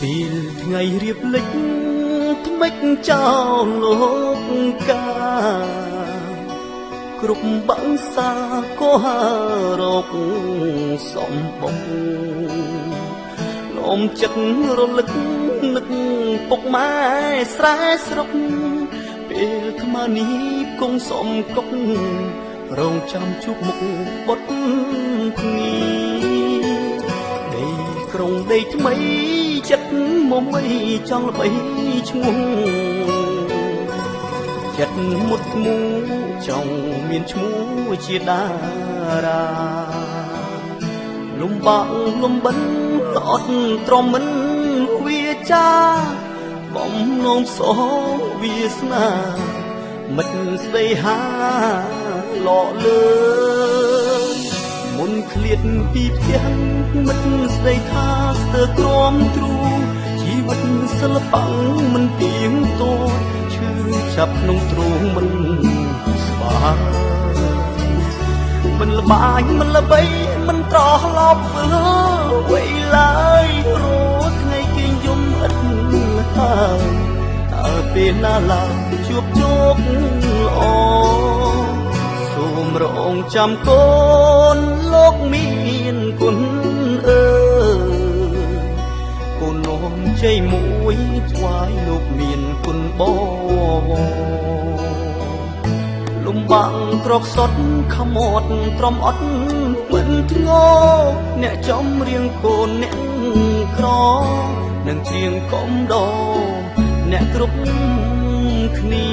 ពេលថ្ងៃរៀបលិចថ្មិចចោលលោកកាគ្រប់បាំងសាក៏រកសំបងលំចិត្តរលឹកនឹកពុកម៉ែស្រែស្រុកពេលថ្មនេះគង់សំកុករងចាំជួបមុខបុតគ្នាដីក្រុងដីថ្មីចិត្តមុំអីចង់ល្បីឈ្មោះចិត្តមុតមូចង់មានឈ្មោះជាតារាលំបាក់លំបិនអត់ទ្រាំមិនវាចាបំណងសងវាសនាមិត្តស្ដីហាលក់លើមុនឃ្លាតពីផ្ទះមិត្តស្ដីថាស្ទើរក្រំទ្រូជីវិតសិល្បៈមិនទៀងទាត់ឈឺចាប់ក្នុងទ្រូងមិនស្បាមិនល្បាញមិនល្បីមិនត្រឡប់វ័យឡើយរត់ថ្ងៃគេងយំឥតហើយតើពេលណាឡើងជួបជោគល្អសូមរងចាំកូនលោកមានគុណកូននោមជ័យមួយថ្វាយលោកមានគុណបងលំបាំងក្រកសត់ខមត់ត្រំអត់មិនធ្ងោអ្នកចំរៀងកូនអ្នកក្រនឹងជាងកំដរអ្នកគ្រប់គ្នា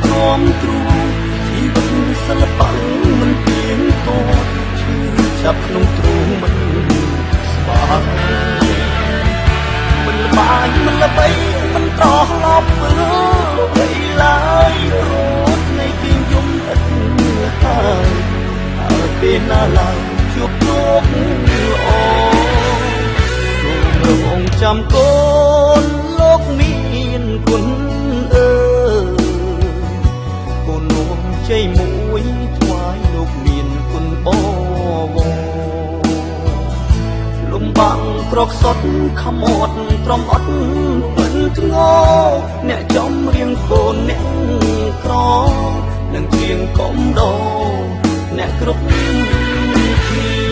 ទ្រាំទ្រូជីវិតសិល្បៈមិនទៀងទាត់ឈឺចាប់ក្នុងទ្រូងមិនស្បាមិនល្បាញមិនល្បីមិនត្រឡប់វ័យឡើយរត់ថ្ងៃគេងយំឥតហើយតើពេលណាឡើងជួបជោគល្អសូមរងចាំកូនលោកមានគុណជ័យមួយថ្វាយលោកមានគុណបងលំបាំងក្រកសត់ខមត់ត្រំអត់មិនធ្ងោអ្នកចំរៀងកូនអ្នកក្រនឹងជាងកំដរអ្នកគ្រប់គ្នា